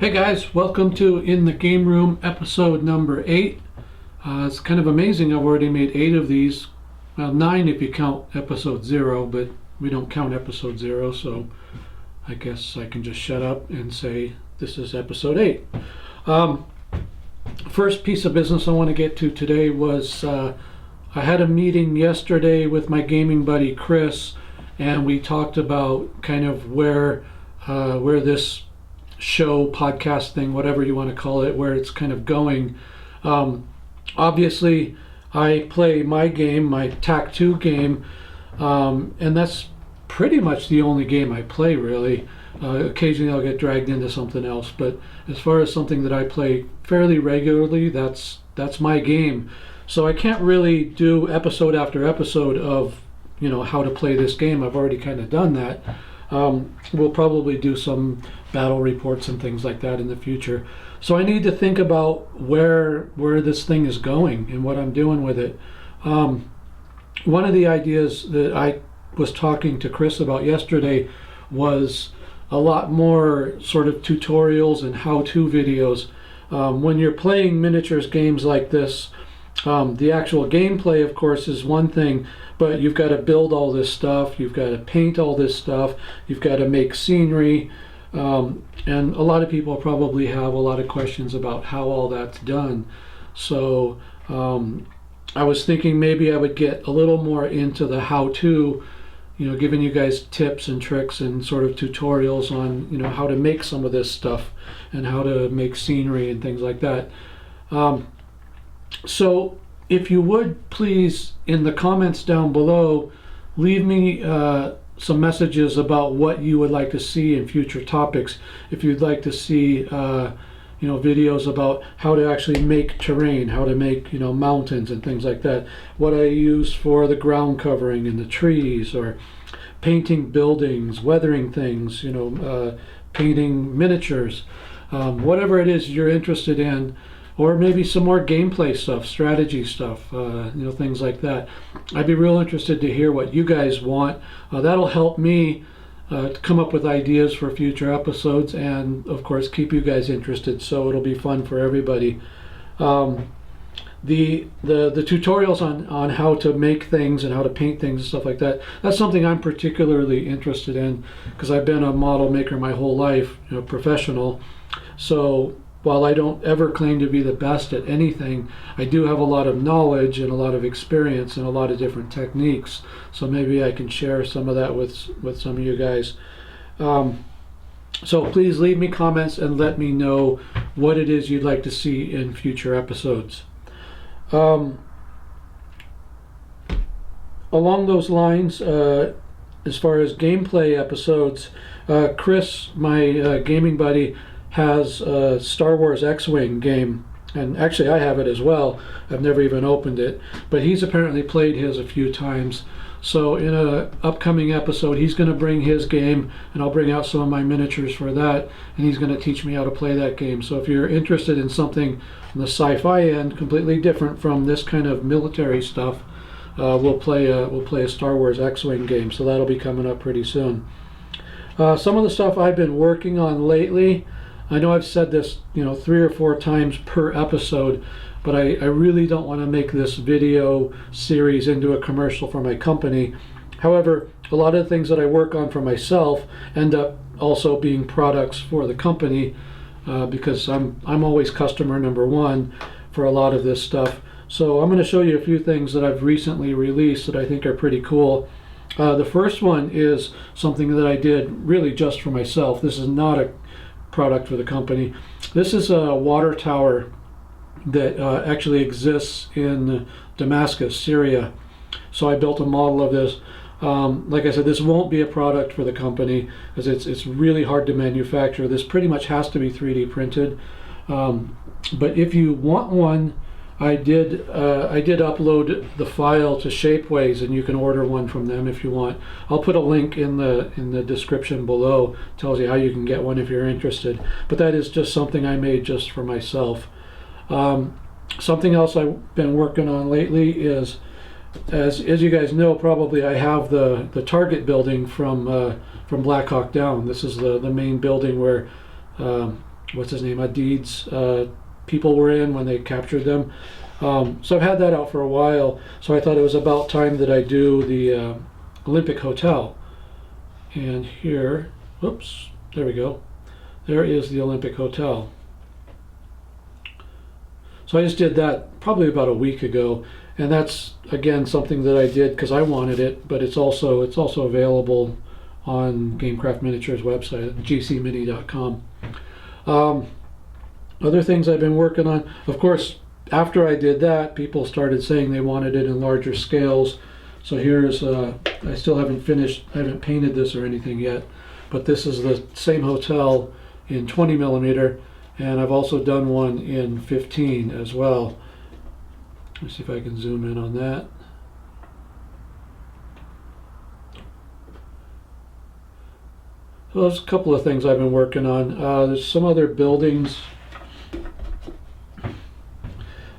Hey guys, welcome to In the Game Room episode number 8. It's kind of amazing I've already made 8 of these. Well, 9 if you count episode 0, but we don't count episode 0, so I guess I can just shut up and say this is episode 8. First piece of business I want to get to today was I had a meeting yesterday with my gaming buddy Chris, and we talked about kind of where this show, podcast thing, whatever you want to call it, where it's kind of going. Obviously, I play my game, my TAC2 game, and that's pretty much the only game I play, really. Occasionally I'll get dragged into something else, but as far as something that I play fairly regularly, that's my game. So I can't really do episode after episode of, how to play this game. I've already kind of done that. We'll probably do some battle reports and things like that in the future. So I need to think about where this thing is going and what I'm doing with it. One of the ideas that I was talking to Chris about yesterday was a lot more sort of tutorials and how-to videos. When you're playing miniatures games like this, the actual gameplay, of course, is one thing, but you've got to build all this stuff, you've got to paint all this stuff, you've got to make scenery, and a lot of people probably have a lot of questions about how all that's done. So I was thinking maybe I would get a little more into the how-to, giving you guys tips and tricks and sort of tutorials on, how to make some of this stuff and how to make scenery and things like that. So if you would please, in the comments down below, leave me some messages about what you would like to see in future topics. If you'd like to see videos about how to actually make terrain, how to make mountains and things like that, what I use for the ground covering and the trees, or painting buildings, weathering things, painting miniatures, whatever it is you're interested in. Or maybe some more gameplay stuff, strategy stuff, things like that. I'd be real interested to hear what you guys want. That'll help me to come up with ideas for future episodes, and of course keep you guys interested, so it'll be fun for everybody. The tutorials on how to make things and how to paint things and stuff like that, that's something I'm particularly interested in, because I've been a model maker my whole life, professional. So while I don't ever claim to be the best at anything, I do have a lot of knowledge and a lot of experience and a lot of different techniques. So maybe I can share some of that with some of you guys. So please leave me comments and let me know what it is you'd like to see in future episodes. Along those lines, as far as gameplay episodes, Chris, my gaming buddy, has a Star Wars X-Wing game, and actually I have it as well. I've never even opened it, but he's apparently played his a few times. So in a upcoming episode, he's going to bring his game, and I'll bring out some of my miniatures for that, and he's going to teach me how to play that game. So if you're interested in something on the sci-fi end, completely different from this kind of military stuff, we'll play a Star Wars X-Wing game. So that'll be coming up pretty soon. Some of the stuff I've been working on lately, I know I've said this 3 or 4 times per episode, but I really don't want to make this video series into a commercial for my company. However, a lot of the things that I work on for myself end up also being products for the company, because I'm always customer number one for a lot of this stuff. So I'm going to show you a few things that I've recently released that I think are pretty cool. The first one is something that I did really just for myself. This is not a product for the company. This is a water tower that actually exists in Damascus, Syria. So I built a model of this. Like I said, this won't be a product for the company because it's really hard to manufacture. This pretty much has to be 3D printed. But if you want one, I did upload the file to Shapeways, and you can order one from them if you want. I'll put a link in the description below. Tells you how you can get one if you're interested. But that is just something I made just for myself. Something else I've been working on lately is, as you guys know, probably I have the target building from Black Hawk Down. This is the main building where what's his name, Adid's people were in when they captured them. So I've had that out for a while, so I thought it was about time that I do the Olympic Hotel. And here, whoops, there we go. There is the Olympic Hotel. So I just did that probably about a week ago, and that's again something that I did because I wanted it, but it's also available on Gamecraft Miniatures website at gcmini.com. Other things I've been working on, of course, after I did that, people started saying they wanted it in larger scales. So here's, I still haven't finished, I haven't painted this or anything yet, but this is the same hotel in 20 millimeter, and I've also done one in 15 as well. Let's see if I can zoom in on that. So there's a couple of things I've been working on. There's some other buildings.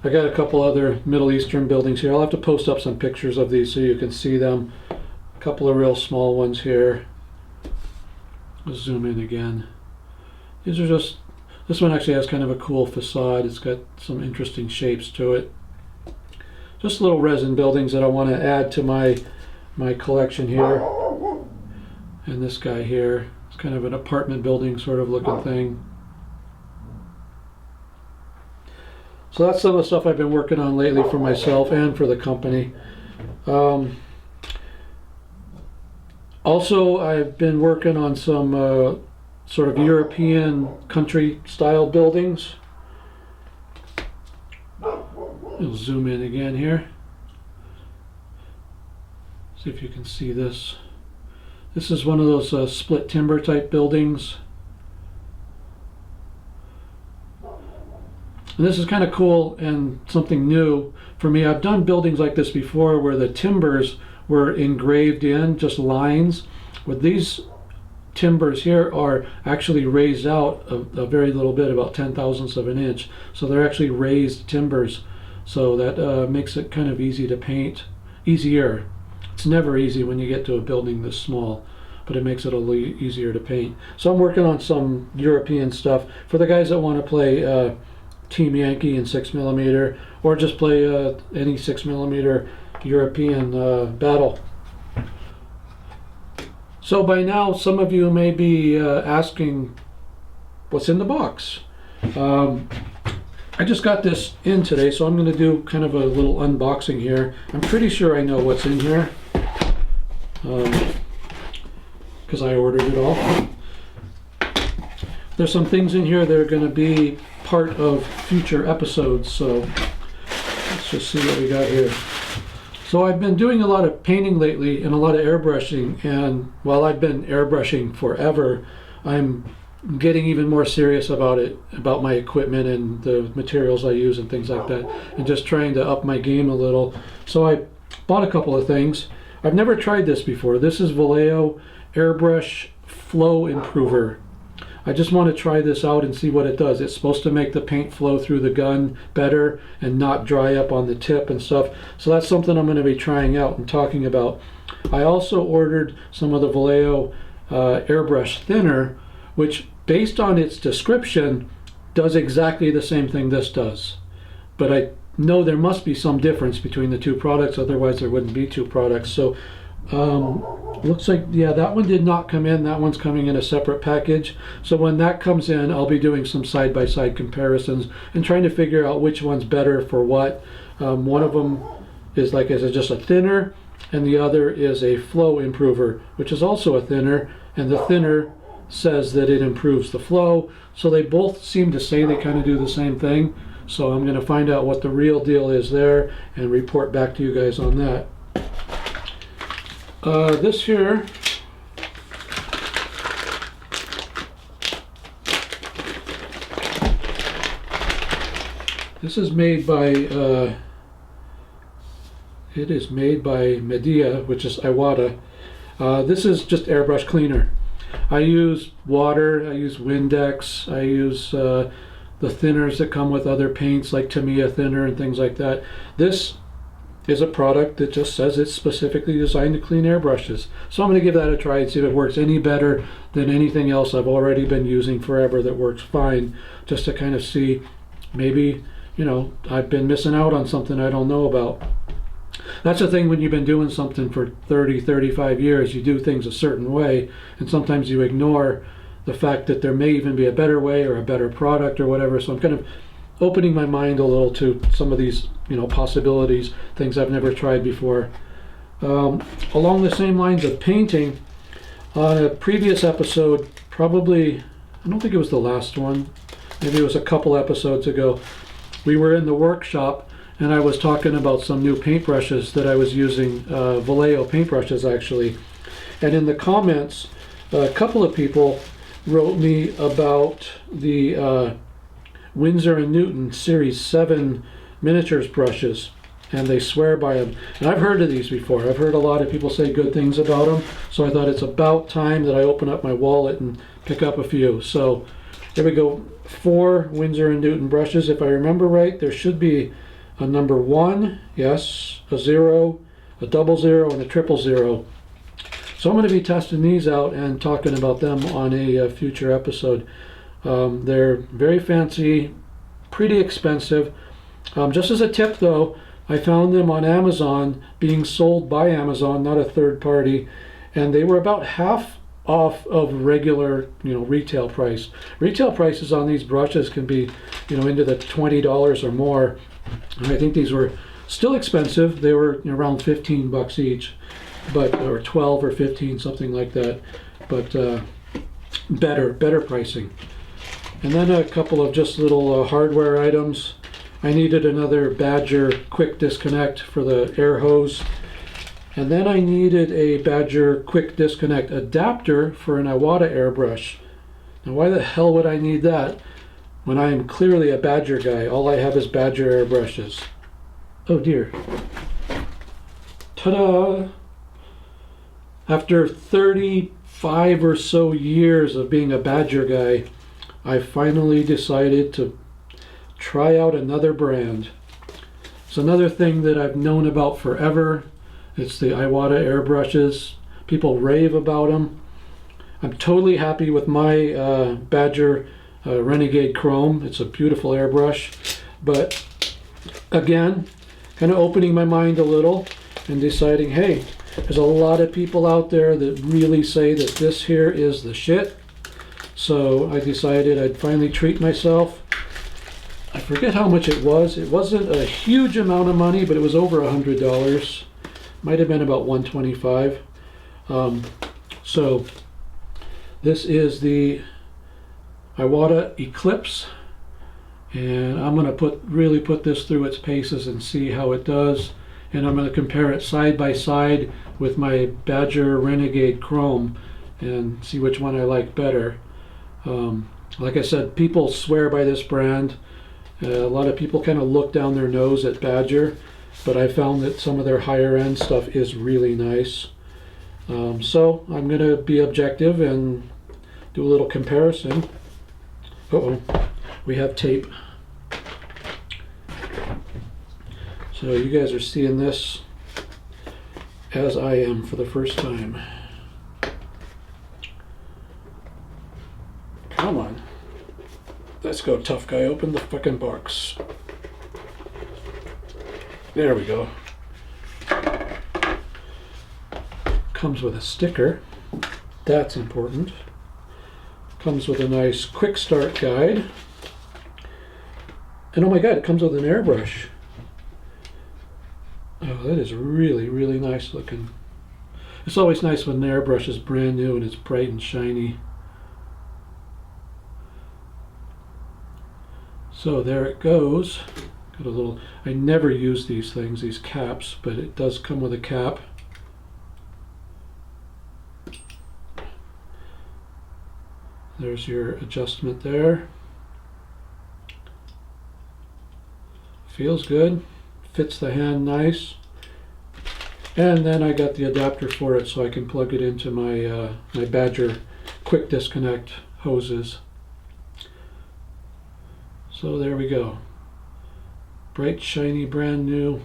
I got a couple other Middle Eastern buildings here. I'll have to post up some pictures of these so you can see them. A couple of real small ones here. Let's zoom in again. These are just, this one actually has kind of a cool facade. It's got some interesting shapes to it. Just little resin buildings that I want to add to my collection here. And this guy here, it's kind of an apartment building sort of looking thing. So that's some of the stuff I've been working on lately for myself and for the company. Also, I've been working on some sort of European country style buildings. We'll zoom in again here. See if you can see this. This is one of those split timber type buildings. And this is kind of cool and something new for me. I've done buildings like this before where the timbers were engraved in, just lines. With these timbers here are actually raised out a very little bit, about 0.010 of an inch. So they're actually raised timbers. So that makes it kind of easy to paint, easier. It's never easy when you get to a building this small, but it makes it a little easier to paint. So I'm working on some European stuff for the guys that want to play Team Yankee in 6mm, or just play any 6mm European battle. So by now some of you may be asking what's in the box. I just got this in today, so I'm going to do kind of a little unboxing here. I'm pretty sure I know what's in here because I ordered it all. There's some things in here that are going to be part of future episodes, so let's just see what we got here. So I've been doing a lot of painting lately and a lot of airbrushing, and while I've been airbrushing forever, I'm getting even more serious about it, about my equipment and the materials I use and things like that, and just trying to up my game a little. So I bought a couple of things. I've never tried this before. This is Vallejo Airbrush Flow Improver. I just want to try this out and see what it does. It's supposed to make the paint flow through the gun better and not dry up on the tip and stuff. So that's something I'm going to be trying out and talking about. I also ordered some of the Vallejo airbrush thinner, which based on its description does exactly the same thing this does. But I know there must be some difference between the two products, otherwise there wouldn't be two products. So looks like, yeah, that one did not come in. That one's coming in a separate package. So when that comes in, I'll be doing some side-by-side comparisons and trying to figure out which one's better for what. One of them is like just a thinner, and the other is a flow improver, which is also a thinner, and the thinner says that it improves the flow. So they both seem to say they kind of do the same thing. So I'm going to find out what the real deal is there and report back to you guys on that. This here this is made by it is made by Medea, which is Iwata. This is just airbrush cleaner. I use water, I use Windex, I use the thinners that come with other paints like Tamiya thinner and things like that. This is a product that just says it's specifically designed to clean airbrushes. So I'm going to give that a try and see if it works any better than anything else I've already been using forever that works fine, just to kind of see, maybe, you know, I've been missing out on something I don't know about. That's the thing when you've been doing something for 30, 35 years, you do things a certain way, and sometimes you ignore the fact that there may even be a better way or a better product or whatever. So I'm kind of opening my mind a little to some of these, you know, possibilities, things I've never tried before. Along the same lines of painting, on a previous episode, probably, I don't think it was the last one, maybe it was a couple episodes ago, we were in the workshop and I was talking about some new paintbrushes that I was using, Vallejo paintbrushes actually. And in the comments, a couple of people wrote me about the Winsor & Newton Series 7 miniatures brushes, and they swear by them. And I've heard of these before. I've heard a lot of people say good things about them, so I thought it's about time that I open up my wallet and pick up a few. So here we go. 4 Winsor & Newton brushes. If I remember right, there should be a number 1, yes, a 0, a 00, and a 000. So I'm going to be testing these out and talking about them on a future episode. They're very fancy, pretty expensive. Just as a tip though, I found them on Amazon, being sold by Amazon, not a third party, and they were about half off of regular, you know, retail price. Retail prices on these brushes can be, you know, into the $20 or more. And I think these were still expensive. They were, you know, around 15 bucks each, but or 12 or 15, something like that. But better pricing. And then a couple of just little hardware items. I needed another Badger quick disconnect for the air hose. And then I needed a Badger quick disconnect adapter for an Iwata airbrush. Now why the hell would I need that when I am clearly a Badger guy? All I have is Badger airbrushes. Oh dear. Ta-da! After 35 or so years of being a Badger guy, I finally decided to try out another brand. It's another thing that I've known about forever. It's the Iwata airbrushes. People rave about them. I'm totally happy with my Badger Renegade Chrome. It's a beautiful airbrush. But again, kind of opening my mind a little and deciding, hey, there's a lot of people out there that really say that this here is the shit. So I decided I'd finally treat myself. I forget how much it was. It wasn't a huge amount of money, but it was over $100. Might have been about $125. So this is the Iwata Eclipse, and I'm going to really put this through its paces and see how it does. And I'm going to compare it side by side with my Badger Renegade Chrome and see which one I like better. Like I said, people swear by this brand. A lot of people kind of look down their nose at Badger, but I found that some of their higher end stuff is really nice. So I'm going to be objective and do a little comparison. Uh-oh, we have tape. So you guys are seeing this as I am for the first time. Come on. Let's go, tough guy. Open the fucking box. There we go. Comes with a sticker. That's important. Comes with a nice quick start guide. And oh my god, it comes with an airbrush. Oh, that is really, really nice looking. It's always nice when an airbrush is brand new and it's bright and shiny. So there it goes. Got a little, I never use these things, these caps, but it does come with a cap. There's your adjustment there. Feels good, fits the hand nice. And then I got the adapter for it so I can plug it into my, my Badger quick disconnect hoses. So there we go. Bright, shiny, brand new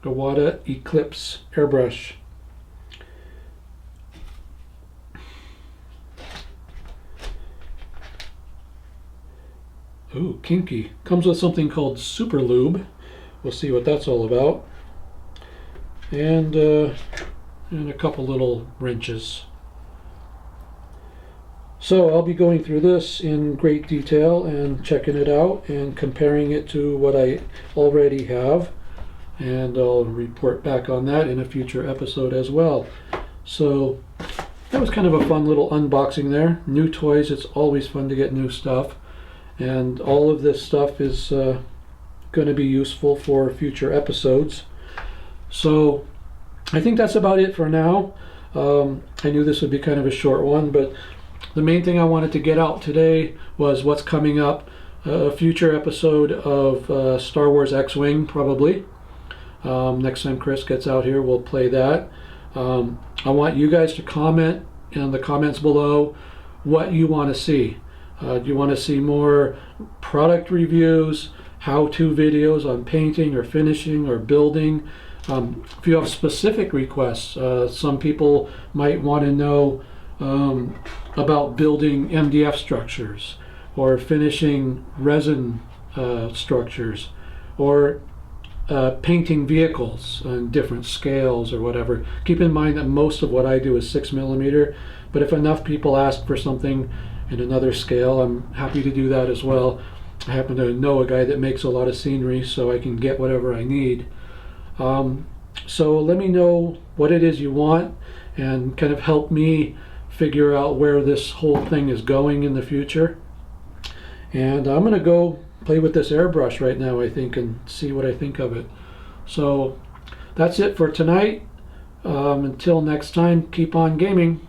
Iwata Eclipse airbrush. Ooh, kinky. Comes with something called Super Lube. We'll see what that's all about. And a couple little wrenches. So I'll be going through this in great detail and checking it out and comparing it to what I already have. And I'll report back on that in a future episode as well. So that was kind of a fun little unboxing there. New toys, it's always fun to get new stuff. And all of this stuff is going to be useful for future episodes. So I think that's about it for now. I knew this would be kind of a short one, but the main thing I wanted to get out today was what's coming up. A future episode of Star Wars X-Wing, probably. Next time Chris gets out here, we'll play that. I want you guys to comment in the comments below what you want to see. Do you want to see more product reviews, how-to videos on painting or finishing or building? If you have specific requests, some people might want to know about building MDF structures or finishing resin structures or painting vehicles on different scales or whatever. Keep in mind that most of what I do is 6mm, but if enough people ask for something in another scale, I'm happy to do that as well. I happen to know a guy that makes a lot of scenery, so I can get whatever I need. So let me know what it is you want and kind of help me figure out where this whole thing is going in the future. And I'm going to go play with this airbrush right now, I think, and see what I think of it. So that's it for tonight. Until next time, keep on gaming.